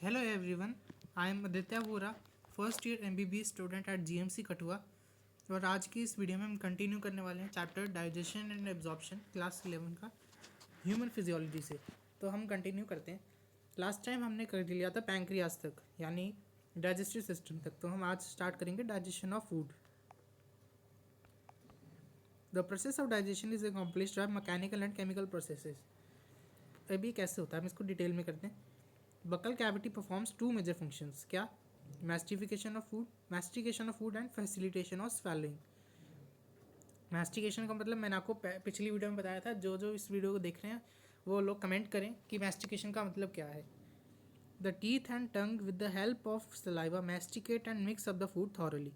Hello everyone, I am Aditya Vora, first year MBBS student at GMC Kathua. और आज की इस वीडियो में हम कंटिन्यू करने वाले हैं chapter digestion and absorption class 11 का ह्यूमन फिजियोलॉजी से। तो हम कंटिन्यू करते हैं। लास्ट टाइम हमने कर लिया था पैंक्रियाज तक, यानी डाइजेस्टिव सिस्टम तक। तो हम आज स्टार्ट करेंगे digestion of food. The process of digestion is accomplished by mechanical and chemical processes. अभी कैसे होता है हम इसको डिटेल में करते हैं। Buccal cavity performs two major functions. क्या? Mastication of food and facilitation of swallowing. Mastication का मतलब मैंने आपको पिछली वीडियो में बताया था। जो जो इस वीडियो को देख रहे हैं वो लोग कमेंट करें कि मैस्टिकेशन का मतलब क्या है। The teeth and tongue with the help of saliva masticate and mix up the food thoroughly.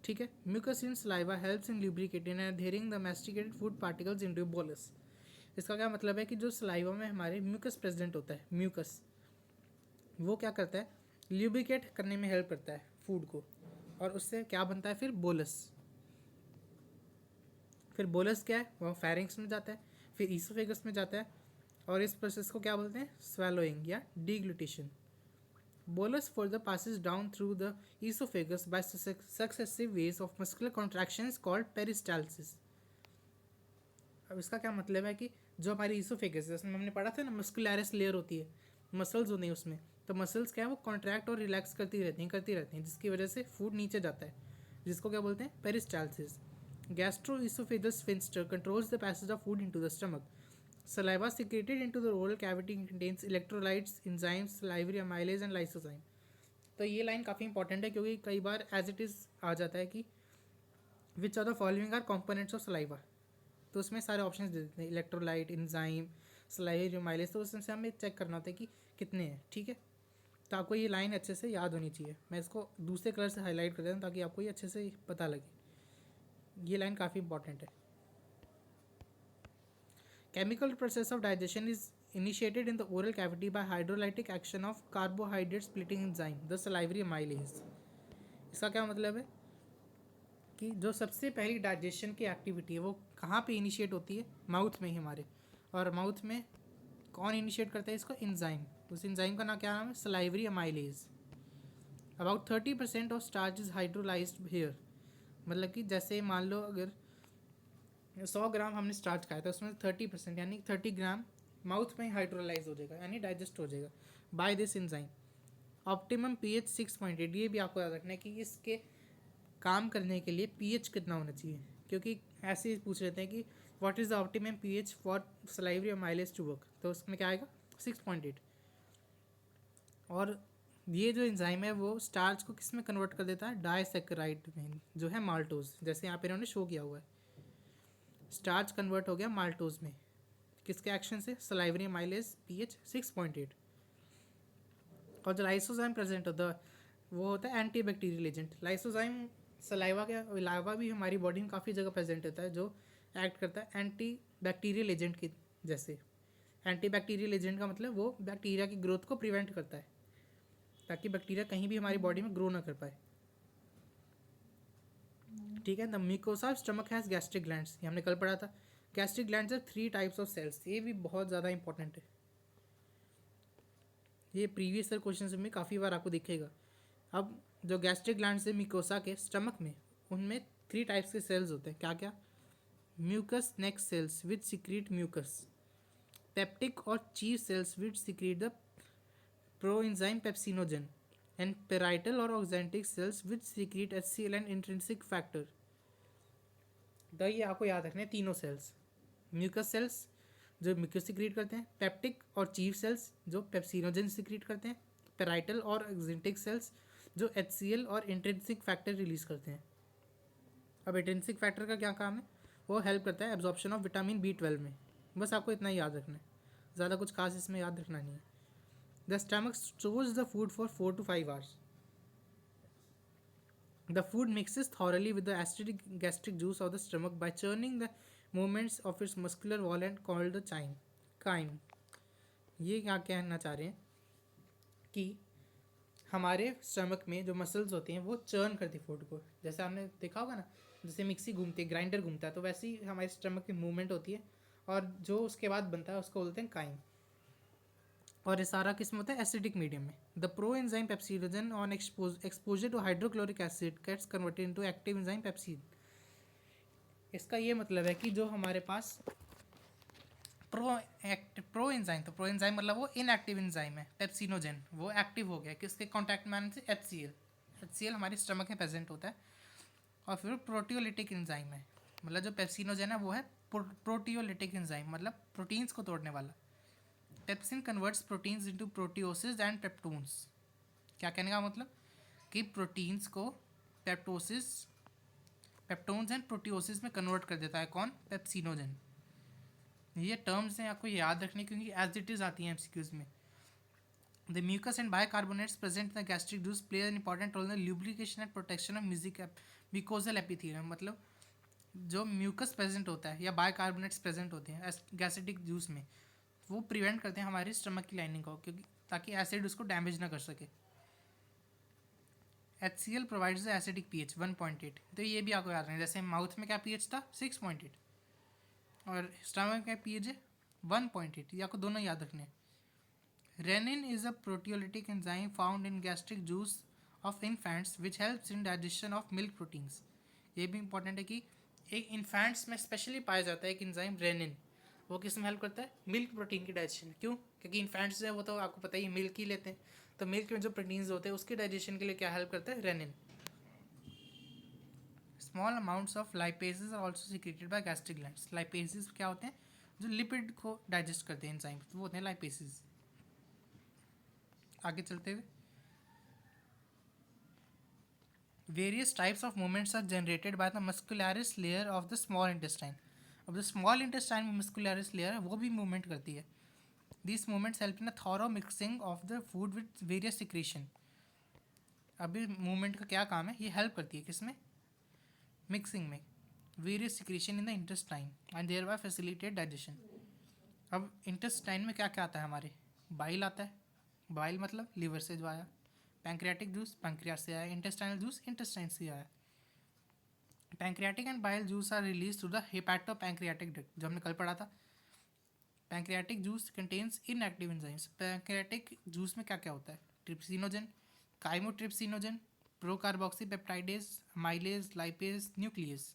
ठीक है। Mucus in saliva helps in lubricating and adhering the masticated food particles into bolus. इसका क्या मतलब है कि जो सलाइवा में हमारे म्यूकस प्रेजेंट होता है, म्यूकस वो क्या करता है, ल्यूब्रिकेट करने में हेल्प करता है फूड को, और उससे क्या बनता है फिर बोलस। फिर बोलस क्या है, वो फेरिंग्स में जाता है, फिर ईसोफेगस में जाता है, और इस प्रोसेस को क्या बोलते हैं, स्वेलोइंग या deglutition. Bolus further passes down through the oesophagus by successive waves of muscular contractions called peristalsis. अब इसका क्या मतलब है कि जो हमारी ईसोफेगस है, उसमें हमने पढ़ा था ना, मस्कुलैरिस लेयर होती है, मसल्स होती हैं उसमें। तो मसल्स क्या है, वो कॉन्ट्रैक्ट और रिलैक्स करती रहती हैं, जिसकी वजह से फूड नीचे जाता है, जिसको क्या बोलते हैं, peristalsis. Gastroesophageal sphincter controls the passage of food into the stomach. Saliva secreted into the oral cavity contains electrolytes, enzymes, salivary amylase and lysozyme. तो ये लाइन काफ़ी इंपॉर्टेंट है क्योंकि कई बार एज इट इज़ आ जाता है कि which are the following are components of saliva. तो उसमें सारे ऑप्शन दे देते हैं, इलेक्ट्रोलाइट, इंजाइम, सलाइवरी माइलेज। तो उसमें से हमें चेक करना होता है कि कितने हैं। ठीक है। तो आपको ये लाइन अच्छे से याद होनी चाहिए। मैं इसको दूसरे कलर से हाईलाइट कर देता हूँ ताकि आपको ये अच्छे से पता लगे। ये लाइन काफ़ी इंपॉर्टेंट है। Chemical process of digestion is initiated in the oral cavity by hydrolytic action of carbohydrate splitting enzyme, the salivary amylase. इसका क्या मतलब है कि जो सबसे पहली डाइजेशन की एक्टिविटी है वो कहाँ पे इनिशिएट होती है, माउथ में ही हमारे। और माउथ में कौन इनिशिएट करता है इसको, इंजाइम। उस इंजाइम का नाम क्या नाम है, salivary amylase. About 30% of starch is hydrolysed here. मतलब कि जैसे मान लो अगर 100 ग्राम हमने स्टार्च खाया था, उसमें 30% यानी 30 ग्राम माउथ में हाइड्रोलाइज हो जाएगा, यानी डाइजेस्ट हो जाएगा by this enzyme. Optimum pH 6.8। ये भी आपको याद रखना है कि इसके काम करने के लिए पीएच कितना होना चाहिए, क्योंकि ऐसे ही पूछ लेते हैं कि what is the optimum pH for salivary amylase to work. तो उसमें क्या आएगा, 6.8। और ये जो एंजाइम है वो स्टार्च को किस में कन्वर्ट कर देता है, डाइसैकेराइड में, जो है माल्टोज। जैसे यहाँ पे इन्होंने शो किया हुआ है, स्टार्च कन्वर्ट हो गया माल्टोज में, किसके एक्शन से, सलाइवरी माइलेज पीएच 6.8। और जो लाइसोजाइम प्रेजेंट होता है वो होता है anti bacterial agent. Lysozyme saliva के अलावा भी हमारी बॉडी में काफ़ी जगह प्रेजेंट होता है, जो एक्ट करता है एंटी बैक्टीरियल एजेंट की जैसे। एंटी बैक्टीरियल एजेंट का मतलब वो बैक्टीरिया की ग्रोथ को प्रिवेंट करता है, ताकि बैक्टीरिया कहीं भी हमारी बॉडी में ग्रो ना कर पाए। ठीक है। The mucosa stomach has gastric glands, ये हमने कल पढ़ा था। Gastric glands are 3 types of cells. ये भी बहुत ज़्यादा इंपॉर्टेंट है, ये प्रीवियस ईयर क्वेश्चन में काफ़ी बार आपको दिखेगा। अब जो गैस्ट्रिक ग्लैंड्स है म्यूकोसा के स्टमक में, उनमें 3 टाइप्स के सेल्स होते हैं। क्या क्या, mucus neck cells which secrete mucus, peptic और chief cells which secrete the proenzyme pepsinogen, and parietal और oxyntic cells which secrete HCl and intrinsic factor. तो ये आपको याद रखना है तीनों सेल्स। म्यूकस सेल्स जो म्यूकस सिक्रीट करते हैं, पेप्टिक और चीफ सेल्स जो पेप्सिनोजन सिक्रीट करते हैं, पेराइटल और ऑक्जेंटिक सेल्स जो HCl और इंट्रिंसिक फैक्टर रिलीज करते हैं। अब इंट्रिंसिक फैक्टर का क्या काम है, वो हेल्प करता है एब्जॉर्प्शन ऑफ विटामिन B12 में। बस आपको इतना ही याद रखना है, ज़्यादा कुछ खास इसमें याद रखना नहीं है। The stomach stores the food for 4 to 5 hours. The food mixes thoroughly with the acidic gastric juice of the stomach by churning the movements of its muscular wall and called the chyme. ये क्या कहना चाह रहे हैं कि हमारे stomach में जो मसल्स होती हैं वो चर्न करती फूड को। जैसे आपने देखा होगा ना, जैसे मिक्सी घूमती है, ग्राइंडर घूमता है, तो वैसे ही हमारे स्टमक की मूवमेंट होती है, और जो उसके बाद बनता है उसको बोलते हैं काइम। और ये सारा किस में होता है? एसिडिक मीडियम में. The proenzyme pepsinogen on exposure to hydrochloric acid gets converted into active enzyme pepsin. इसका ये मतलब है कि जो हमारे पास प्रो एंजाइम, तो प्रो एंजाइम मतलब वो इनएक्टिव एंजाइम है. पेप्सिनोजन वो एक्टिव हो गया, किसके कॉन्टैक्ट में आने से? HCl. HCl हमारे स्टमक में प्रेजेंट होता है. और फिर प्रोटियोलिटिक एंजाइम है, मतलब जो पेप्सिनोजन है वो है प्रोटियोलिटिक एंजाइम, मतलब प्रोटीन्स को तोड़ने वाला. Pepsin converts proteins into proteoses and peptones. क्या कहने का मतलब? कि प्रोटीन्स को पेप्टोसिस, पेप्टोन्स एंड प्रोटियोसिस में कन्वर्ट कर देता है. कौन? पेप्सिनोजन. ये टर्म्स हैं, आपको याद रखने, क्योंकि एज इट इज आती हैं एमसीक्यूज में. The mucus and bicarbonates present in the gastric juice play an important role in the lubrication and protection of mucosal epithelium. मतलब जो म्यूकस प्रेजेंट होता है या बाइकार्बोनेट्स प्रेजेंट होते हैं गैस्ट्रिक जूस में, वो प्रिवेंट करते हैं हमारी स्टमक की लाइनिंग को, क्योंकि ताकि एसिड उसको डैमेज ना कर सके. HCl provides the acidic pH 1.8. तो ये भी आपको याद रखना, जैसे माउथ में क्या pH था? 6.8 और स्टमक में क्या pH है? 1.8. ये आपको दोनों याद रखने. Rennin is a proteolytic enzyme found in gastric juice of infants which helps in digestion of milk proteins. ये भी इंपॉर्टेंट है कि एक इन्फेंट्स में स्पेशली पाया जाता है एक एंजाइम रेनिन. वो किस में हेल्प करता है? मिल्क प्रोटीन की डाइजेशन. क्यों? क्योंकि इन्फेंट्स जो है वो तो आपको पता ही मिल्क ही लेते हैं, तो मिल्क में जो प्रोटीन्स होते हैं उसके डाइजेशन के लिए क्या हेल्प करता है? Rennin. Small amounts of lipases are also secreted by gastric glands. Lipases क्या होते हैं? जो लिपिड को डाइजेस्ट करते हैं एंजाइम, वो होते हैं लाइपेजेस. आगे चलते हुए, various types of movements are generated by the muscularis layer of the small intestine. अब जो स्मॉल इंटेस्टाइन में मस्कुलरिस लेयर है वो भी मूवमेंट करती है. This movements help in a thorough mixing of the food with various secretion. अभी movement का क्या काम है? ये हेल्प करती है किसमें? मिक्सिंग में various secretion in the intestine and thereby facilitate digestion. अब इंटेस्टाइन में क्या क्या आता है हमारे? बाइल आता है. बाइल मतलब लीवर से जो आया. पैंक्रियाटिक जूस पैंक्रियास से आया. इंटेस्टाइनल जूस इंटेस्टाइन से आया. Pancreatic and bile juice are release through the hepato pancreatic duct, जो हमने कल पढ़ा था. Pancreatic juice contains inactive enzymes. Pancreatic juice में क्या क्या होता है? Trypsinogen, chymotrypsinogen, procarboxypeptidase, amylase, lipase, nucleases.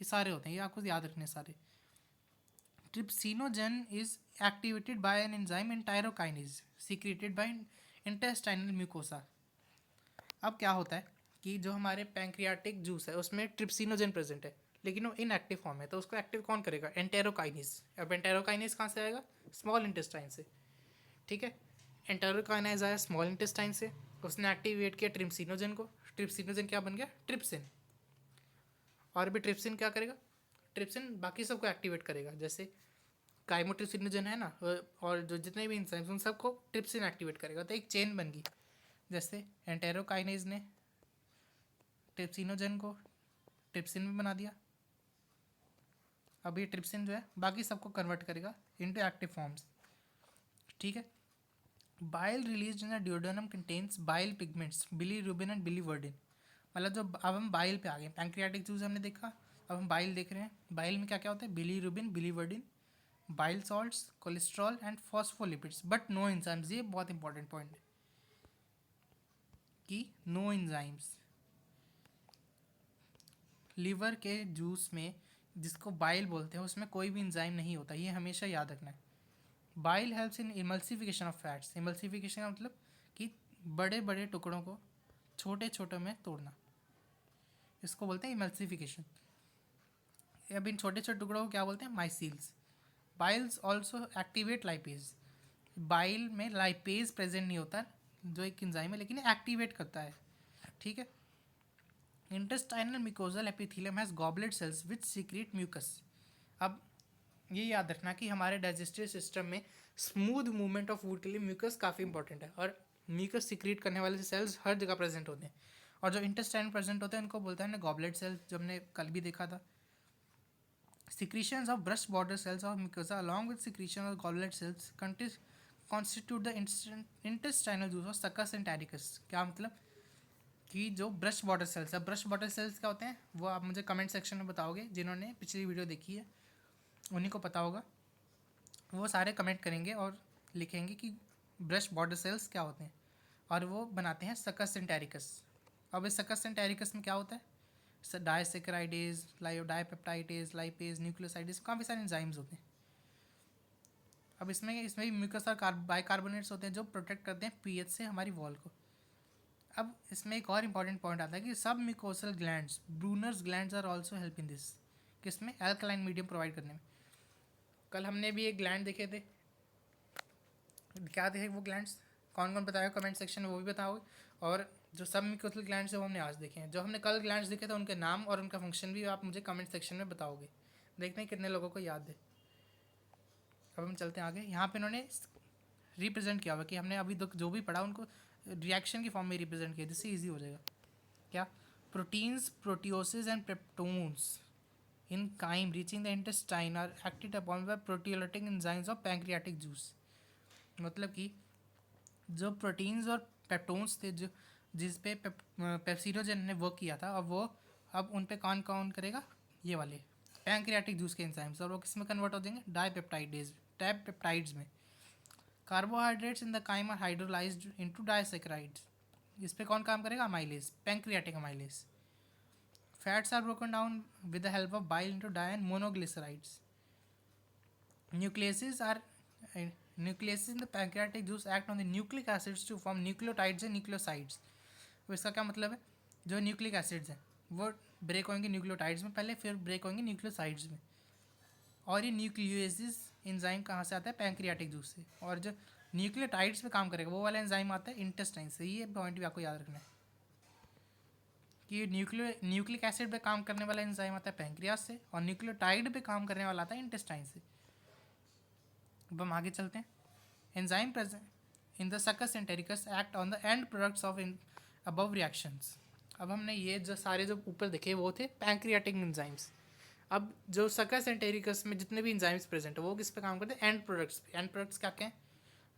ये सारे होते हैं, ये आपको याद रखने सारे. Trypsinogen is activated by an enzyme enterokinase secreted by intestinal mucosa. अब क्या होता है कि जो हमारे पैंक्रियाटिक जूस है उसमें ट्रिप्सिनोजन प्रेजेंट है, लेकिन वो इनएक्टिव फॉर्म है, तो उसको एक्टिव कौन करेगा? एंटेरोकाइनेज. अब एंटेरोकाइनेज कहाँ से आएगा? स्मॉल इंटेस्टाइन से. ठीक है, एंटेरोकाइनेज आया स्मॉल इंटेस्टाइन से, उसने एक्टिवेट किया ट्रिप्सिनोजन को. ट्रिप्सिनोजन क्या बन गया? ट्रिप्सिन. और भी ट्रिप्सिन क्या करेगा? ट्रिप्सिन बाकी सबको एक्टिवेट करेगा. जैसे काइमोट्रिप्सिनोजन है ना, और जो जितने भी इंजाइम्स उन सबको ट्रिप्सिन एक्टिवेट करेगा, तो एक चेन बन गई. जैसे एंटेरोकाइनेज ने ट्रिप्सिनोजन को ट्रिप्सिन में बना दिया. अब ये ट्रिप्सिन जो है बाकी सबको कन्वर्ट करेगा इनटू एक्टिव फॉर्म्स. ठीक है. Bile release in the duodenum contains bile pigments bilirubin and biliverdin. मतलब जो अब हम बाइल पे आ गए, पैंक्रियाटिक जूस हमने देखा, अब हम बाइल देख रहे हैं. बाइल में क्या क्या होता है? Bilirubin, biliverdin, bile salts, cholesterol and phospholipids, but no enzymes. ये बहुत इंपॉर्टेंट पॉइंट है कि नो एंजाइम्स. लीवर के जूस में जिसको बाइल बोलते हैं उसमें कोई भी एंजाइम नहीं होता, ये हमेशा याद रखना है. Bile helps in emulsification of fats. Emulsification का मतलब कि बड़े बड़े टुकड़ों को छोटे छोटे में तोड़ना, इसको बोलते हैं इमल्सिफिकेशन. अब इन छोटे छोटे टुकड़ों को क्या बोलते हैं? Micelles. Biles also activate lipase. Bile में लाइपेज प्रेजेंट नहीं होता, जो एक एंजाइम है, लेकिन एक्टिवेट करता है. ठीक है. Intestinal mucosal epithelium has goblet cells which secrete mucus. अब ये याद रखना कि हमारे डाइजेस्टिव सिस्टम में स्मूथ मूवमेंट ऑफ फूड के लिए म्यूकस काफ़ी इंपॉर्टेंट है, और म्यूकस सीक्रेट करने वाले सेल्स हर जगह प्रेजेंट होते हैं. और जो इंटेस्टाइन प्रेजेंट होते हैं उनको बोलते हैं गॉबलेट सेल्स, जो हमने कल भी देखा था. Secretions of brush border cells of mucosa along with secretion of goblet cells constitute the intestinal juice of succus entericus. क्या मतलब? कि जो ब्रश बॉर्डर सेल्स है, ब्रश बॉर्डर सेल्स क्या होते हैं वो आप मुझे कमेंट सेक्शन में बताओगे. जिन्होंने पिछली वीडियो देखी है उन्हीं को पता होगा. वो सारे कमेंट करेंगे और लिखेंगे कि ब्रश बॉर्डर सेल्स क्या होते हैं, और वो बनाते हैं सकस एंटेरिकस। अब इस सकस एंटेरिकस में क्या होता है, डाइसेकेराइडेज, डाइपेप्टाइडेज, लाइपेज, न्यूक्लियोसाइडेज, काफ़ी सारे एंजाइम्स होते हैं। अब इसमें भी म्यूकस और बाइकार्बोनेट्स होते हैं जो प्रोटेक्ट करते हैं पीएच से हमारी वॉल को। अब इसमें एक और इम्पॉर्टेंट पॉइंट आता है कि सब mucosal glands, Brunner's glands are also help in this, किसमें, एल्कलाइन मीडियम प्रोवाइड करने में। कल हमने भी एक ग्लैंड देखे थे, क्या थे वो ग्लैंड्स, कौन कौन बताएगा कमेंट सेक्शन में, वो भी बताओगे। और जो सब म्यूकोसल ग्लैंड्स है वो हमने आज देखे हैं। जो हमने कल ग्लैंड्स देखे थे उनके नाम और उनका फंक्शन भी आप मुझे कमेंट सेक्शन में बताओगे, देखते हैं कितने लोगों को याद है। अब हम चलते हैं आगे। यहाँ पे इन्होंने रिप्रेजेंट किया हुआ कि हमने अभी जो भी पढ़ा उनको रिएक्शन की फॉर्म में रिप्रेजेंट किया, जिससे ईजी हो जाएगा। क्या, proteins, proteoses and peptones in chyme reaching the intestine are acted upon by proteolytic enzymes of pancreatic juice. मतलब कि जो प्रोटीन्स और पेप्टोन्स थे जो जिस पे पेप्सिडोजेन ने वर्क किया था, अब उन पे कौन कौन करेगा, ये वाले पैंक्रियाटिक जूस के एंजाइम्स, और वो किस में कन्वर्ट हो जाएंगे, डाइपेप्टाइड्स में। Carbohydrates in the chyme are hydrolysed into disaccharides, इस पे कौन काम करेगा, amylase, pancreatic amylase. Fats are broken down with the help of bile into di and monoglycerides. Nucleases in the pancreatic juice act on the nucleic acids to form nucleotides and nucleosides। तो इसका क्या मतलब है, जो nucleic acids हैं वो break होंगे nucleotides में पहले, फिर ब्रेक होंगे न्यूक्लियोसाइड्स में। और ये न्यूक्लियोसिस एंजाइम कहाँ से आता है, पैंक्रियाटिक जूस से। और जो न्यूक्लियोटाइड्स पे काम करेगा वो वाला एंजाइम आता है इंटेस्टाइन से। ये पॉइंट भी आपको याद रखना है कि न्यूक्लिक एसिड पे काम करने वाला एंजाइम आता है पैंक्रियास से, और न्यूक्लियोटाइड पे काम करने वाला आता है इंटेस्टाइन से। अब हम आगे चलते हैं। एंजाइम प्रेजेंट इन द सकस entericus act on the end products of above reactions. अब हमने ये जो सारे जो ऊपर देखे वो थे पैंक्रियाटिक एंजाइम्स। अब जो सकस एंटेरिकस में जितने भी एंजाइम्स प्रेजेंट है वो किस पे काम करते हैं, एंड प्रोडक्ट्स पे। एंड प्रोडक्ट्स क्या क्या हैं,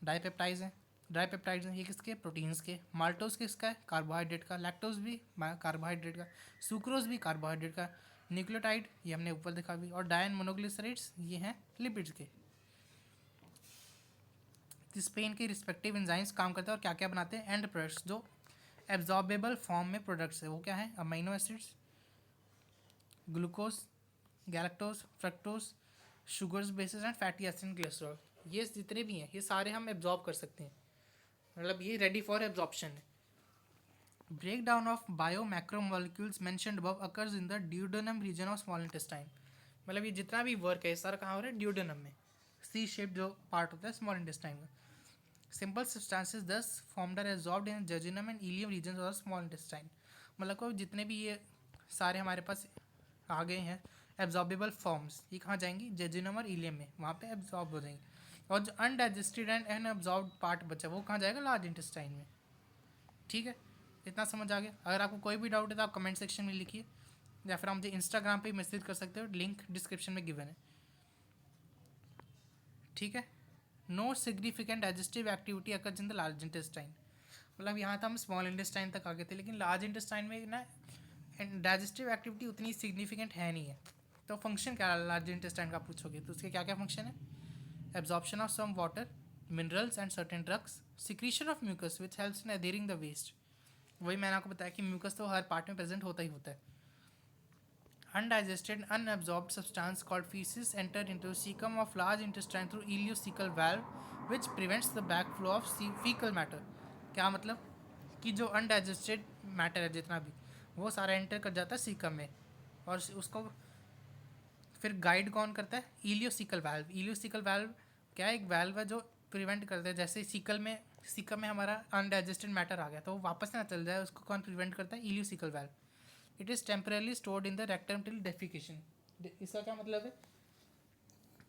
डाइपेप्टाइड्स हैं, ये किसके, प्रोटीन्स के। माल्टोज किसका है, कार्बोहाइड्रेट का। लैक्टोज भी कार्बोहाइड्रेट का। सुक्रोज भी कार्बोहाइड्रेट का। न्यूक्लियोटाइड ये हमने ऊपर देखा भी, और डायन मोनोग्लिसराइड्स ये हैं लिपिड्स के। इस पे इनके रिस्पेक्टिव एंजाइम्स काम करते हैं और क्या क्या बनाते हैं, एंड प्रोडक्ट्स जो एब्जॉर्बेबल फॉर्म में प्रोडक्ट्स है वो क्या है, amino acids, glucose, galactose, fructose, sugars, basis and fatty acid, cholesterol. ये जितने भी हैं ये सारे हम एब्जॉर्ब कर सकते हैं, मतलब ये रेडी फॉर एब्जॉर्प्शन है। Break down of bio macromolecules mentioned above occurs in the duodenum region of small intestine. मतलब ये जितना भी वर्क है सारा कहाँ हो रहा है, ड्यूडेनम में, सी शेप जो पार्ट होता है स्मॉल इंटेस्टाइन का। Simple substances thus formed are absorbed in jejunum and ileum region of small intestine. मतलब को जितने भी ये सारे हमारे पास आ गए हैं एब्जॉर्बेबल फॉर्म्स, ये कहाँ जाएंगी, जेजुनम और इलियम में, वहाँ पे एब्जॉर्ब हो जाएंगे। और जो अनडाइजेस्टेड एंड अनअब्जॉर्ब्ड पार्ट बचा वो कहाँ जाएगा, लार्ज इंटेस्टाइन में। ठीक है, इतना समझ आ गया। अगर आपको कोई भी डाउट है तो आप कमेंट सेक्शन में लिखिए, या फिर आप मुझे इंस्टाग्राम पे मैसेज कर सकते हो, लिंक डिस्क्रिप्शन में गिवन है। ठीक है। No significant digestive activity occurs in the large intestine. मतलब यहाँ था हम स्मॉल इंटेस्टाइन तक आ गए थे, लेकिन लार्ज इंटेस्टाइन में ना डाइजेस्टिव एक्टिविटी उतनी सिग्निफिकेंट है नहीं है। तो फंक्शन क्या है लार्ज इंटेस्टाइन का पूछोगे तो उसके क्या क्या फंक्शन है, absorption of some water, minerals and certain drugs, secretion of mucus which helps in adhering the waste. वही मैंने आपको बताया कि म्यूकस तो हर पार्ट में प्रेजेंट होता ही होता है। Undigested, unabsorbed substance called feces enter into cecum of large intestine through ileocecal valve, which prevents the backflow of fecal matter। क्या मतलब कि जो अनडाइजेस्टेड मैटर है जितना भी वो सारा एंटर कर जाता है सीकम में, और उसको फिर गाइड कौन करता है, इलियोसिकल वाल्व। इलियोसिकल वाल्व क्या है, एक वाल्व है जो प्रिवेंट करता है, जैसे सीकम में हमारा अनडाइजेस्टेड मैटर आ गया तो वो वापस ना चल जाए, उसको कौन प्रिवेंट करता है, ileocaecal valve. It is temporarily stored in the rectum till defecation. इसका क्या मतलब है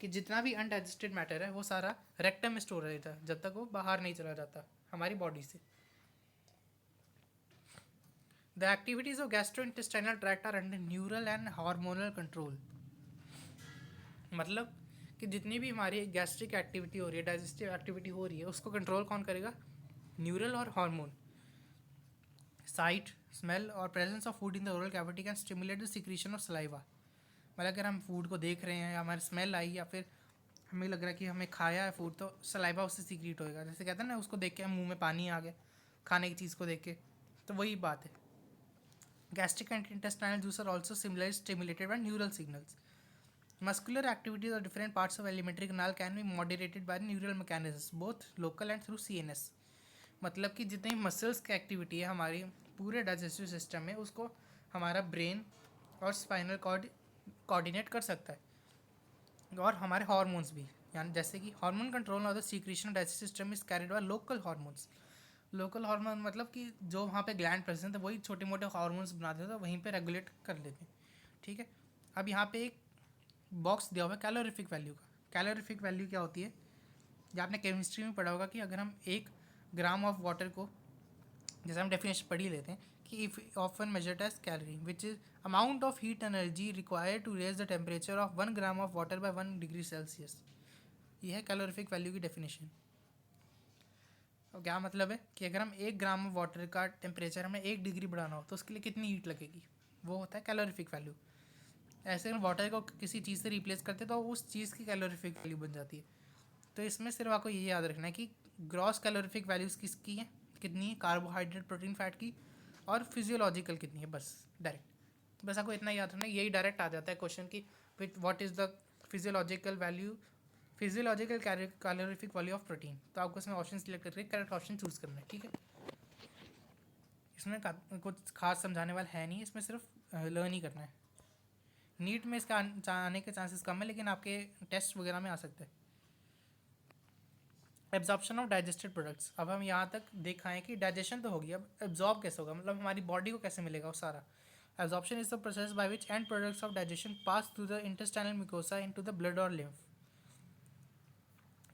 कि जितना भी अनडाइजेस्टेड मैटर है वो सारा रेक्टम में स्टोर रहता है जब तक वो बाहर नहीं चला जाता हमारी बॉडी से। The activities of gastrointestinal tract are under neural and hormonal control. मतलब कि जितनी भी हमारी गैस्ट्रिक एक्टिविटी हो रही है, डाइजेस्टिव एक्टिविटी हो रही है, उसको कंट्रोल कौन करेगा, न्यूरल और हार्मोन। साइट, स्मेल और presence of food in the oral cavity can stimulate the secretion of saliva. मतलब अगर हम फूड को देख रहे हैं या हमारी स्मेल आई या फिर हमें लग रहा है कि हमें खाया है फूड, तो सलाइवा उससे सीक्रेट होएगा। जैसे कहते हैं ना, उसको देख के मुंह में पानी आ गया खाने की चीज़ को देख के, तो वही बात है। Gastric and intestinal juice are also similarly stimulated by neural signals. Muscular activities of different parts of alimentary canal can be moderated by neural mechanisms, both local and through CNS. मतलब कि जितनी मसल्स की activity है हमारी पूरे digestive system में, उसको हमारा ब्रेन और स्पाइनल कॉर्ड कोऑर्डिनेट कर सकता है। और हमारे हार्मोन्स भी, यानी जैसे कि hormone control of the secretion digestive system is carried by local hormones. Local hormone मतलब कि जो वहाँ पे ग्लैंड प्रेजेंट है वही छोटे मोटे हार्मोन्स बना देते हैं, वहीं पे रेगुलेट कर लेते हैं। ठीक है, अब यहाँ पे एक बॉक्स दिया हुआ है कैलोरीफिक वैल्यू का। कैलोरीफिक वैल्यू क्या होती है, जो आपने केमिस्ट्री में पढ़ा होगा कि अगर हम 1 ग्राम ऑफ वाटर को, जैसे हम डेफिनेशन पढ़ ही लेते हैं कि if often measured as calorie which is amount of heat energy required to raise the temperature of 1 gram of water by 1 degree Celsius. ये है कैलोरीफिक वैल्यू की डेफिनेशन। और क्या मतलब है कि अगर हम 1 ग्राम ऑफ वाटर का टेम्परेचर हमें 1 डिग्री बढ़ाना हो तो उसके लिए कितनी हीट लगेगी, वो होता है कैलोरीफिक वैल्यू। ऐसे अगर वाटर को किसी चीज़ से रिप्लेस करते तो उस चीज़ की कैलोरीफिक वैल्यू बन जाती है। तो इसमें सिर्फ आपको ये याद रखना है कि ग्रॉस कैलोरीफिक वैल्यूज़ किसकी है, कितनी है, कार्बोहाइड्रेट प्रोटीन फैट की, और फिजियोलॉजिकल कितनी है, बस डायरेक्ट। बस आपको इतना याद रखना है, यही डायरेक्ट आ जाता है क्वेश्चन की with what is the physiological value, physiological calorific value of protein. तो आपको इसमें ऑप्शन सिलेक्ट करके करेक्ट ऑप्शन चूज़ करना है। ठीक है, इसमें कुछ खास समझाने वाला है नहीं, इसमें सिर्फ लर्न ही करना है। नीट में इसका आने के चांसेस कम है, लेकिन आपके टेस्ट वगैरह में आ सकते हैं। Absorption of digested products. अब हम यहाँ तक देखा है कि डाइजेशन तो होगी, अब एब्जॉर्ब कैसे होगा, मतलब हमारी बॉडी को कैसे मिलेगा वो सारा। Absorption is the process by which and products of digestion pass through the intestinal mucosa into the blood और लिम्फ।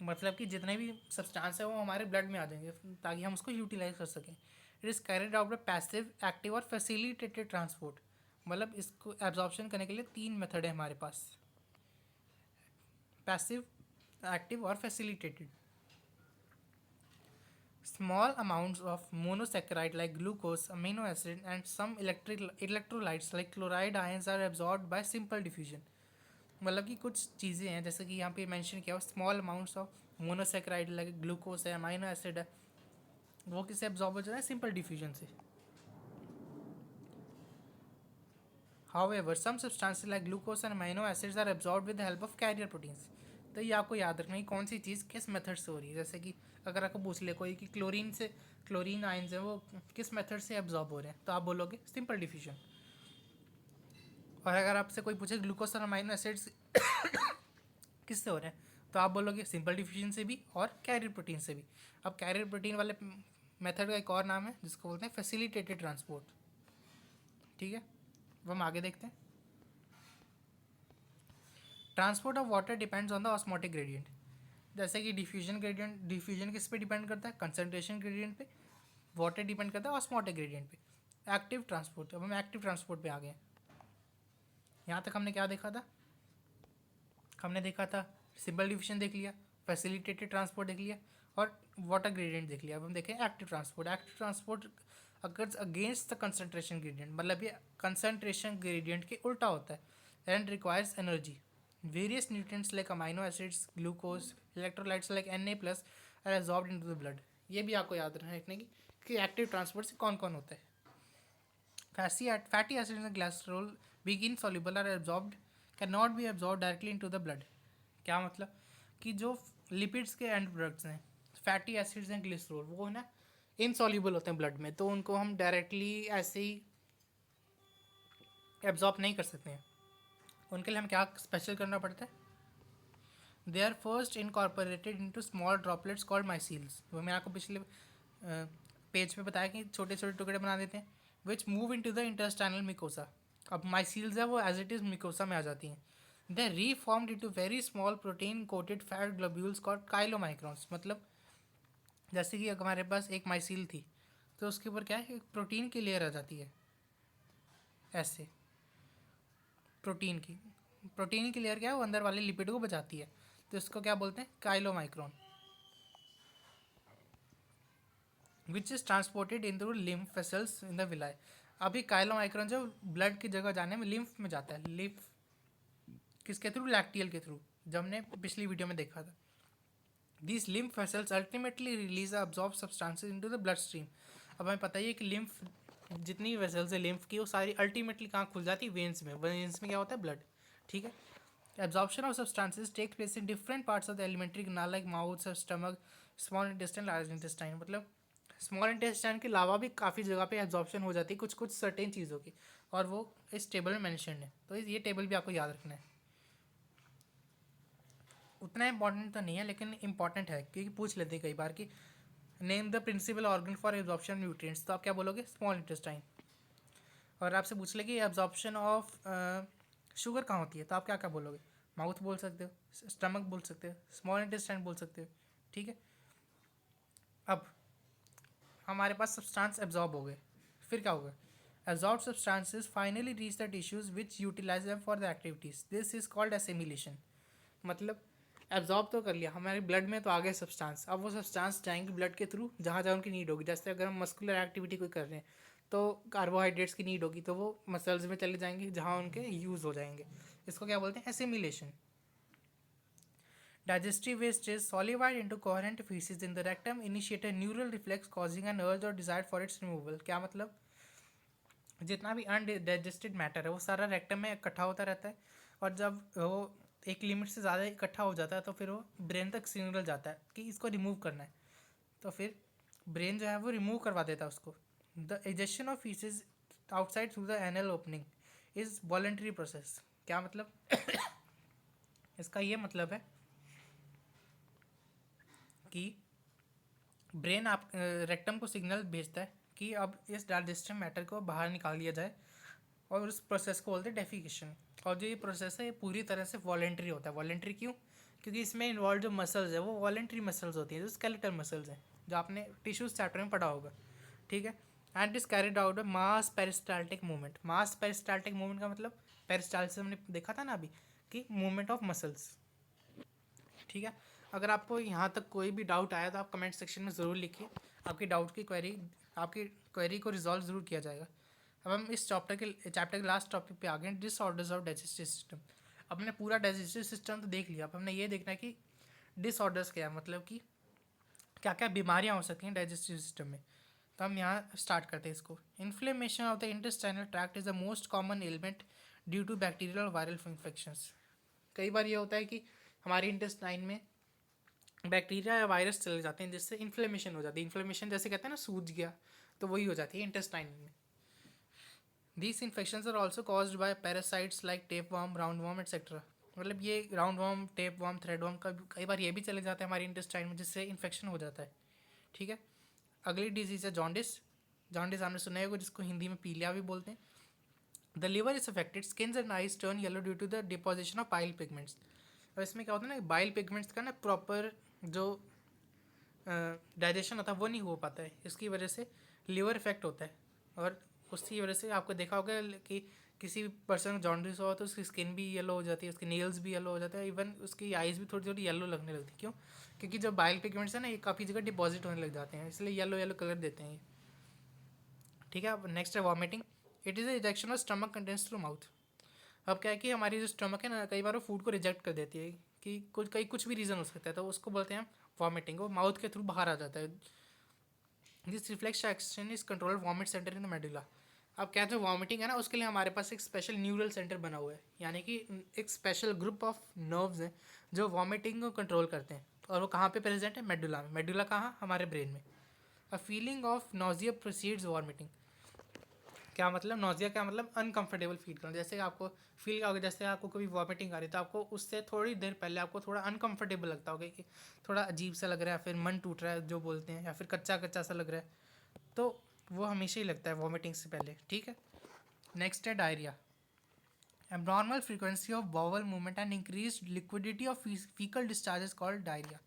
मतलब कि जितने भी सब्सटेंस है वो हमारे ब्लड में आ जाएंगे ताकि हम उसको यूटिलाइज कर सकें। It is carried out by passive, active और फैसिलिटेटेड ट्रांसपोर्ट। मतलब इसको एब्जॉर्प्शन करने के लिए 3 मेथड है हमारे पास, पैसिव, एक्टिव और facilitated. Small amounts of monosaccharide like glucose, amino acid, and some electrolytes like chloride ions are absorbed by simple diffusion. मतलब कि कुछ चीज़ें हैं जैसे कि यहाँ पे मेंशन किया हुआ, small amounts of monosaccharide like glucose है, अमाइनो एसिड है, वो किससे एब्जॉर्ब हो जाता है, सिंपल डिफ्यूजन से। However, some substances like glucose and amino acids are absorbed with the help of carrier proteins. तो ये आपको याद रखना है कौन सी चीज़ किस मेथड से हो रही है। जैसे कि अगर आपको पूछ ले कोई कि क्लोरीन आयंस है वो किस मेथड से एब्जॉर्ब हो रहे हैं, तो आप बोलोगे सिंपल डिफ्यूजन। और अगर आपसे कोई पूछे ग्लूकोज और अमाइनो एसिड्स किससे हो रहे हैं, तो आप बोलोगे सिंपल डिफ्यूजन से भी और कैरियर प्रोटीन से भी। अब कैरियर प्रोटीन वाले मेथड का एक और नाम है जिसको बोलते हैं फैसिलिटेटेड ट्रांसपोर्ट। ठीक है, वो हम आगे देखते हैं। Transport of water depends on the osmotic gradient. जैसे कि डिफ्यूजन किस पे डिपेंड करता है, कंसनट्रेशन ग्रेडियंट पे। वाटर डिपेंड करता है ऑस्मोटिक ग्रेडियंट पे। एक्टिव ट्रांसपोर्ट, अब हम एक्टिव ट्रांसपोर्ट पे आ गए। यहाँ तक हमने क्या देखा था, हमने देखा था सिंपल डिफ्यूजन देख लिया, फैसिलिटेटेड ट्रांसपोर्ट देख लिया और वाटर ग्रेडियंट देख लिया। अब हम देखें एक्टिव ट्रांसपोर्ट। एक्टिव ट्रांसपोर्ट अगर अगेंस्ट द कंसनट्रेशन ग्रेडियंट, मतलब ये कंसनट्रेशन ग्रेडियंट के उल्टा होता है and requires energy. Various nutrients like amino acids, glucose, electrolytes like Na+ are absorbed into the blood. ये भी आपको याद रखने की कि एक्टिव ट्रांसपोर्ट से कौन कौन होता है। Fatty acids and glycerol being insoluble are absorbed, can not be absorb directly into the blood. क्या मतलब कि जो लिपिड्स के एंड प्रोडक्ट्स हैं, फैटी एसिड्स एंड ग्लिसरॉल, वो है ना इनसॉल्युबल होते हैं ब्लड में, तो उनको हम डायरेक्टली ऐसे ही एब्जॉर्ब नहीं कर सकते हैं। उनके लिए हम क्या स्पेशल करना पड़ता है, they are first incorporated into small droplets called micelles. वो मैंने आपको पिछले पेज पे बताया कि छोटे छोटे टुकड़े बना देते हैं, which move into the intestinal mucosa. अब माइसील्स है वो एज इट इज़ मिकोसा में आ जाती हैं। They reformed into very small protein coated fat globules called chylomicrons. मतलब जैसे कि अगर हमारे पास एक माइसील थी तो उसके ऊपर क्या है, एक प्रोटीन की लेयर आ जाती है, ऐसे प्रोटीन की लेयर क्या है, वो अंदर वाले लिपिड को बचाती है, तो इसको क्या बोलते हैं, chylomicron, which is transported in through lymph vessels in the villi. अभी काइलोमाइक्रोन जो ब्लड की जगह जाने में लिम्फ में जाता है, लिम्फ किसके थ्रू, लैक्टियल के थ्रू। जो हमने पिछली वीडियो में देखा था। These lymph vessels ultimately release the absorbed substances into the blood stream। अब हमें पता ही है कि लिम्फ जितनी वेसल्स है लिम्फ की वो सारी अल्टीमेटली कहाँ खुल जाती है, वेन्स में। वेन्स में क्या होता है, ब्लड। ठीक है। Absorption of substances take place in different parts of the alimentary canal like mouth, stomach, small intestine, large intestine. मतलब स्मॉल इंटेस्टाइन के अलावा भी काफ़ी जगह पे एब्जॉर्प्शन हो जाती है कुछ कुछ सर्टेन चीज़ों की, और वो इस टेबल में मैंशन है। तो ये टेबल भी आपको याद रखना है। उतना इंपॉर्टेंट तो नहीं है लेकिन इंपॉर्टेंट है, क्योंकि पूछ लेते हैं कई बार कि name the principal organ for absorption nutrients, तो आप क्या बोलोगे, स्मॉल इंटेस्टाइन। और आपसे पूछ ले कि एब्जॉर्प्शन ऑफ शुगर कहाँ होती है, तो आप क्या क्या बोलोगे, माउथ बोल सकते हो, स्टमक बोल सकते हो, स्मॉल इंटेस्टाइन बोल सकते हो। ठीक है। अब हमारे पास सब्सटेंस एब्जॉर्ब हो गए, फिर क्या होगा, absorb substances finally reach the tissues which utilize them for the activities, this is called assimilation. मतलब एब्जॉर्ब तो कर लिया, हमारे ब्लड में तो आ गए सब्सटेंस, अब वो सब्सटेंस जाएंगे ब्लड के थ्रू जहाँ जहाँ उनकी नीड होगी। जैसे अगर हम मस्कुलर एक्टिविटी कोई कर रहे हैं तो कार्बोहाइड्रेट्स की नीड होगी, तो वो मसल्स में चले जाएंगे जहाँ उनके यूज़ हो जाएंगे। इसको क्या बोलते हैं, assimilation. Digestive waste is solidified into coherent feces in the rectum, initiate a neural reflex causing an urge or desire for its removal। क्या मतलब, जितना भी अनडाइजेस्टेड मैटर है वो सारा रेक्टम में इकट्ठा होता रहता है, और जब वो एक लिमिट से ज़्यादा इकट्ठा हो जाता है तो फिर वो ब्रेन तक सिग्नल जाता है कि इसको रिमूव करना है, तो फिर ब्रेन जो है वो रिमूव करवा देता है उसको। The egestion of faeces outside through the anal opening is voluntary process. क्या मतलब इसका ये मतलब है कि ब्रेन आप रेक्टम को सिग्नल भेजता है कि अब इस डाइजेस्टिव मैटर को बाहर निकाल दिया जाए, और उस प्रोसेस को बोलते हैं डेफिकेशन। और जो ये प्रोसेस है ये पूरी तरह से वॉलेंट्री होता है। वॉलेंट्री क्यों, क्योंकि इसमें इन्वॉल्व जो मसल्स है वो वॉलेंट्री मसल्स होती हैं, जो स्केलेटल मसल्स हैं, जो आपने टिश्यूज चैप्टर में पढ़ा होगा। ठीक है। And is carried out a mass peristaltic movement. Mass peristaltic movement का मतलब, पेरिस्टाल्सिस हमने देखा था ना अभी, कि मूवमेंट ऑफ मसल्स। ठीक है। अगर आपको यहाँ तक कोई भी डाउट आया तो आप कमेंट सेक्शन में ज़रूर लिखिए, आपकी डाउट की आपकी क्वेरी को रिजॉल्व ज़रूर किया जाएगा। अब हम इस चैप्टर के लास्ट टॉपिक पे आ गए, डिसऑर्डर्स ऑफ डाइजेस्टिव सिस्टम। अब हमने पूरा डाइजेस्टिव सिस्टम तो देख लिया, अब हमने ये देखना है कि डिसऑर्डर्स क्या है, मतलब कि क्या क्या बीमारियाँ हो सकती हैं डाइजेस्टिव सिस्टम में। तो हम यहाँ स्टार्ट करते हैं इसको। Inflammation of the intestinal tract is the most common element due to bacterial और वायरल इन्फेक्शंस। कई बार ये होता है कि हमारी इंटेस्टाइन में बैक्टीरिया या वायरस चले जाते हैं जिससे इन्फ्लेमेशन हो जाती है। इन्फ्लेमेशन जैसे कहते हैं ना, सूज गया, तो वही हो जाती है इंटेस्टाइन में। These infections are also caused by parasites like tape worm, round worm etcetera. मतलब ये round worm, tape worm, thread worm का कई बार ये भी चले जाते हैं हमारी इंटेस्टाइन में, जिससे इन्फेक्शन हो जाता है। ठीक है। अगली डिजीज़ है जॉन्डिस। जॉन्डिस आपने सुना होगा, जिसको हिंदी में पीलिया भी बोलते हैं। The liver is affected, skins and eyes turn yellow due to the deposition of bile pigments. और इसमें क्या होता है ना, बाइल पिगमेंट्स का ना प्रॉपर जो डाइजेशन होता है वो नहीं हो पाता है, इसकी वजह से लीवर इफेक्ट होता है। और उसकी वजह से आपको देखा होगा कि किसी पर्सन को जॉन्डिस हो तो उसकी स्किन भी येलो हो जाती है, उसके नेल्स भी येलो हो जाते हैं, इवन उसकी आइज़ भी थोड़ी थोड़ी येलो लगने लगती है। क्यों, क्योंकि जो बाइल पिगमेंट्स है ना ये काफ़ी जगह डिपॉजिट होने लग जाते हैं, इसलिए येलो येलो कलर देते हैं ये। ठीक है। अब नेक्स्ट है vomiting. It is ejection of stomach contents through mouth. अब क्या है कि हमारी जो स्टमक है ना, कई बार वो फूड को रिजेक्ट कर देती है, कि कुछ भी रीज़न हो सकता है, तो उसको बोलते हैं वॉमिटिंग। वो माउथ के थ्रू बाहर आ जाता है। This reflex action is control vomit centre in the medulla. अब क्या जो वॉमिटिंग है ना, उसके लिए हमारे पास एक स्पेशल न्यूरल सेंटर बना हुआ है, यानी कि एक स्पेशल ग्रुप ऑफ नर्व्स हैं जो वॉमिटिंग को कंट्रोल करते हैं। और वो कहाँ पे प्रेजेंट है, मेडुला में। मेडुला कहाँ, हमारे ब्रेन में। A feeling of nausea proceeds vomiting. क्या मतलब नोजिया, क्या मतलब अनकंफर्टेबल फील करना। जैसे आपको फील होगा, जैसे आपको कभी वॉमिटिंग आ रही है तो आपको उससे थोड़ी देर पहले आपको थोड़ा अनकंफर्टेबल लगता होगा, कि थोड़ा अजीब सा लग रहा है, फिर मन टूट रहा है जो बोलते हैं, या फिर कच्चा कच्चा सा लग रहा है, तो वो हमेशा ही लगता है वॉमिटिंग से पहले। ठीक है। नेक्स्ट है diarrhoea. Abnormal frequency of bowel movement and increase liquidity of faecal discharge called diarrhoea.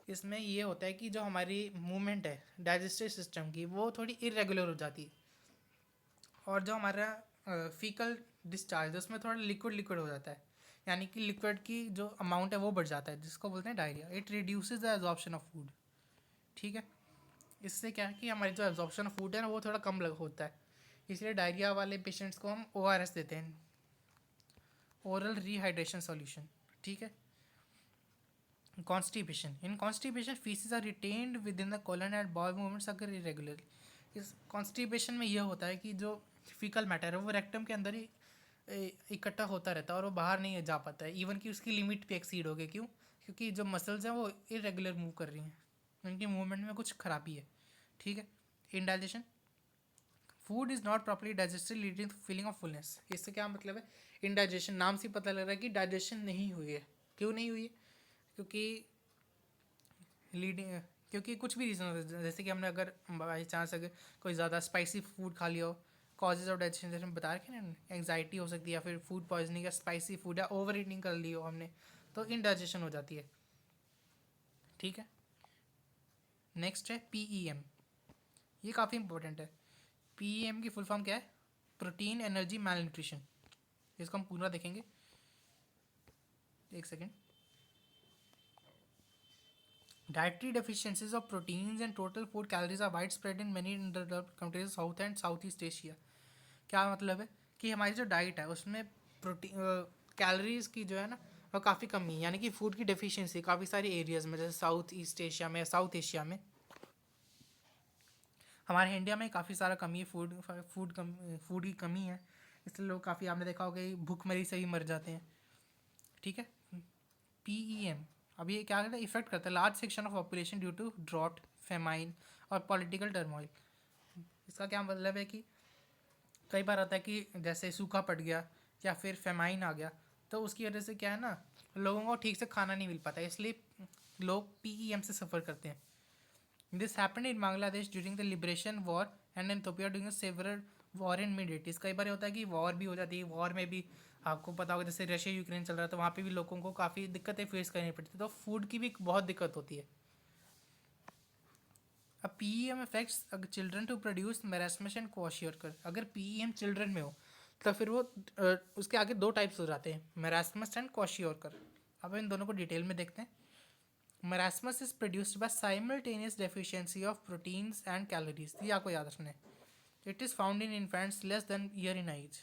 इसमें ये होता है कि जो हमारी मूवमेंट है डाइजेस्टिव सिस्टम की वो थोड़ी इरेगुलर हो जाती है, और जो हमारा फीकल डिस्चार्ज है उसमें थोड़ा लिक्विड लिक्विड हो जाता है, यानी कि लिक्विड की जो अमाउंट है वो बढ़ जाता है, जिसको बोलते हैं diarrhoea. It reduces the absorption of food. ठीक है। इससे क्या है कि हमारी जो एब्जॉर्प्शन ऑफ फूड है ना वो थोड़ा कम होता है, इसलिए डायरिया वाले पेशेंट्स को हम ORS देते हैं, ओरल रिहाइड्रेशन सॉल्यूशन। ठीक है। Constipation, in constipation faeces are retained with in the colon and bowel movements अगर इरेगुलर। इस कॉन्स्टिपेशन में यह होता है कि जो फीकल मैटर है वो रेक्टम के अंदर ही इकट्ठा होता रहता है और वो बाहर नहीं जा पाता है, इवन कि उसकी लिमिट पे एक्सीड हो गई। क्यों? क्योंकि जो मसल्स हैं वो इरेगुलर मूव कर रही हैं, उनकी मूवमेंट में कुछ खराबी है। ठीक है। Indigestion, food is not properly digested leading to feeling of fullness. इससे क्या मतलब है? इनडाइजेशन, नाम से पता लग रहा है कि डाइजेशन नहीं हुई है। क्यों नहीं हुई है? क्योंकि लीडिंग क्योंकि कुछ भी रीज़न होता है, जैसे कि हमने अगर बाई चांस अगर कोई ज़्यादा स्पाइसी फूड खा लिया हो, कॉजेज ऑफ डाइजेशन जैसे हम बता रखे ना, एंग्जाइटी हो सकती है या फिर फूड पॉइजनिंग या स्पाइसी फूड या ओवर ईटिंग कर ली हो हमने, तो इनडाइजेशन हो जाती है। ठीक है। नेक्स्ट है PEM, ये काफ़ी इंपॉर्टेंट है। PEM की फुल फॉर्म क्या है? प्रोटीन एनर्जी मैल न्यूट्रिशन। इसको हम पूरा देखेंगे, एक second. Dietary deficiencies of proteins and total food calories are widespread in many underdeveloped countries south and south east Asia. क्या मतलब है? कि हमारी जो डाइट है उसमें प्रोटीन कैलोरीज की जो है ना वो काफ़ी कमी है, यानी कि फूड की डेफिशिएंसी काफ़ी सारे एरियाज़ में, जैसे साउथ ईस्ट एशिया में, साउथ एशिया में, हमारे इंडिया में काफ़ी सारा कमी है, फूड की कमी है। इसलिए लोग काफ़ी, आपने देखा होगा कि भूखमरी से भी मर जाते हैं। ठीक है। PEM अब ये क्या करता है? इफेक्ट करता है large section of population due to drought, famine और पॉलिटिकल टर्मोइल। इसका क्या मतलब है कि कई बार आता है कि जैसे सूखा पड़ गया या फिर फेमाइन आ गया, तो उसकी वजह से क्या है ना, लोगों को ठीक से खाना नहीं मिल पाता, इसलिए लोग PEM से सफ़र करते हैं। This happened in Bangladesh during the liberation war and in Ethiopia during several war in mid eighties. कई बार होता है कि वॉर भी हो जाती है, वॉर में भी आपको पता होगा जैसे रशिया यूक्रेन चल रहा था, वहाँ पे भी लोगों को काफ़ी दिक्कतें फेस करनी पड़ती, तो फूड की भी बहुत दिक्कत होती है। अब PEM affects children to produce marasmus and kwashiorkor. अगर PEM चिल्ड्रन में हो तो फिर वो उसके आगे दो टाइप्स हो जाते हैं, मेरास्मस एंड क्वाशियोरकर। अब इन दोनों को डिटेल में देखते हैं। Marasmus is produced by simultaneous deficiency of proteins and calories। ये आपको याद रखना है। It is found in infants less than year in age।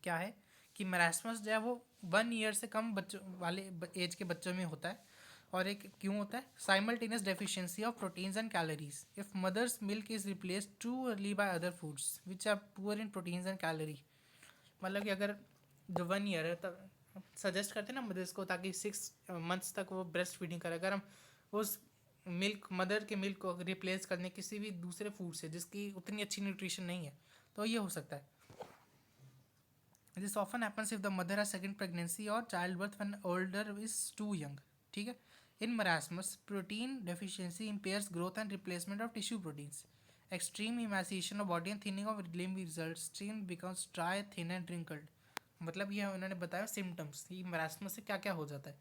क्या है कि मरासमस जो है वो 1 ईयर से कम बच्चों वाले एज के बच्चों में होता है। और एक क्यों होता है? Simultaneous deficiency of proteins and calories. If mother's milk is replaced too early by other foods which are poor in proteins and calorie. मतलब कि अगर जो 1 ईयर है तब सजेस्ट करते हैं ना मदर्स को, ताकि 6 मंथ्स तक वो ब्रेस्ट फीडिंग करे, अगर हम उस मिल्क मदर के मिल्क को रिप्लेस करने किसी भी दूसरे फूड से जिसकी उतनी अच्छी न्यूट्रिशन नहीं है, तो ये हो सकता है। This often happens if the mother has second pregnancy or child birth when older is too young. ठीक है। In marasmus protein deficiency impairs growth and replacement of tissue proteins. Extreme emaciation of body and thinning of limb result. Skin becomes dry, thin and wrinkled. मतलब ये उन्होंने बताया symptoms कि marasmus से क्या क्या हो जाता है,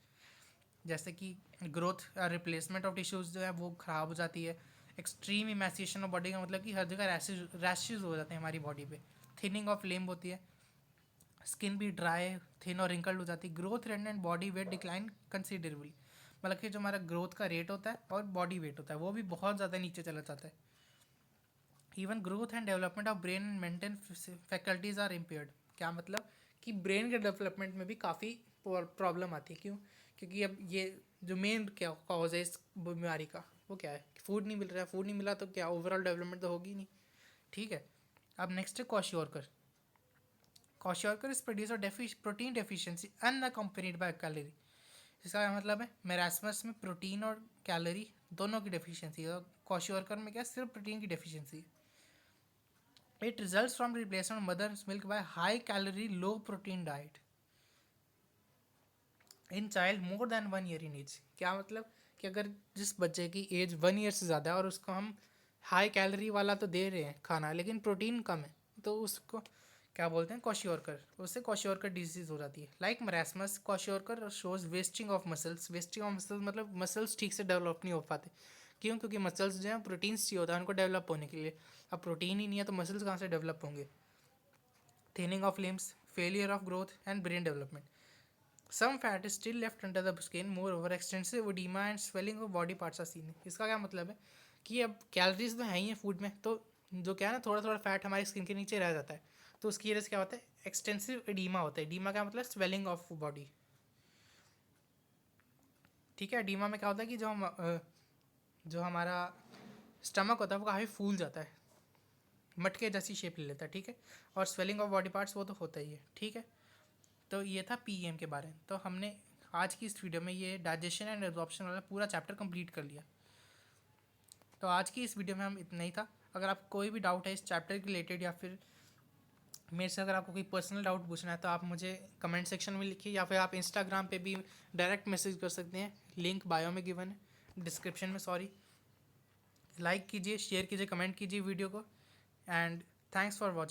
जैसे कि ग्रोथ और रिप्लेसमेंट ऑफ टिश्यूज़ जो है वो ख़राब हो जाती है। एक्सट्रीम इमेसिएशन ऑफ बॉडी का मतलब कि हर जगह रैशेज हो जाते हैं हमारी बॉडी पे। थिनिंग ऑफ लिम्ब होती है, स्किन भी ड्राई, थिन और रिंकल्ड हो जाती है। Growth rate and body weight decline considerably. मतलब कि जो हमारा ग्रोथ का रेट होता है और बॉडी वेट होता है वो भी बहुत ज़्यादा नीचे चला जाता है। Even growth and development of brain and mental faculties are impaired. क्या मतलब कि ब्रेन के डेवलपमेंट में भी काफ़ी प्रॉब्लम आती है। क्यों? क्योंकि अब ये जो मेन क्या कॉज है इस बीमारी का वो क्या है? फूड नहीं मिल रहा है, फूड नहीं मिला तो क्या ओवरऑल डेवलपमेंट तो होगी नहीं। ठीक है। अब नेक्स्ट है kwashiorkor. Kwashiorkor is produce protein deficiency unaccompanied by calorie. इसका क्या मतलब है? मेरास्मस में प्रोटीन और कैलोरी दोनों की डेफिशिएंसी है, और क्वाशियोरकर में क्या सिर्फ प्रोटीन की डेफिशिएंसी है। It results from replacement of mother's milk by high calorie, low protein diet in child more than 1 year in age। क्या मतलब कि अगर जिस बच्चे की एज 1 ईयर से ज़्यादा है और उसको हम हाई कैलोरी वाला तो दे रहे हैं खाना लेकिन प्रोटीन कम है, तो उसको क्या बोलते हैं? क्वाशियोरकर। उससे क्वाशियोरकर डिजीज़ हो जाती है। Like marasmus, kwashiorkor shows wasting of muscles. Wasting of muscles मतलब मसल्स ठीक से डेवलप नहीं हो पाते। क्यों? क्योंकि मसल्स जो हैं प्रोटीन्स चाहिए होता है उनको डेवलप होने के लिए। अब प्रोटीन ही नहीं है तो मसल्स कहाँ से डेवलप होंगे? Thinning of limbs, failure of growth and brain development. Some fat is still left under the skin, moreover extensive oedema and swelling of body parts are seen. इसका क्या मतलब है कि अब कैलोरीज तो है ही है फूड में, तो जो क्या है ना थोड़ा थोड़ा फैट हमारी स्किन के नीचे रह जाता है, तो उसकी वजह से क्या होता है? एक्सटेंसिव एडिमा होता है। एडिमा का मतलब स्वेलिंग ऑफ बॉडी। ठीक है। एडीमा में क्या होता है कि जो हमारा स्टमक होता है वो काफ़ी फूल जाता है, मटके जैसी शेप ले लेता है, ठीक है। और स्वेलिंग ऑफ बॉडी पार्ट्स वो तो होता ही है, ठीक है। तो ये था पीएम के बारे में। तो हमने आज की इस वीडियो में ये डाइजेशन एंड एब्जॉर्प्शन वाला पूरा चैप्टर कंप्लीट कर लिया। तो आज की इस वीडियो में हम इतना ही था। अगर आपको कोई भी डाउट है इस चैप्टर के रिलेटेड या फिर मेरे से अगर आपको कोई पर्सनल डाउट पूछना है तो आप मुझे कमेंट सेक्शन में लिखिए, या फिर आप इंस्टाग्राम पे भी डायरेक्ट मैसेज कर सकते हैं, लिंक बायो में गिवन है, डिस्क्रिप्शन में, सॉरी। लाइक कीजिए, शेयर कीजिए, कमेंट कीजिए वीडियो को, एंड थैंक्स फॉर वॉचिंग।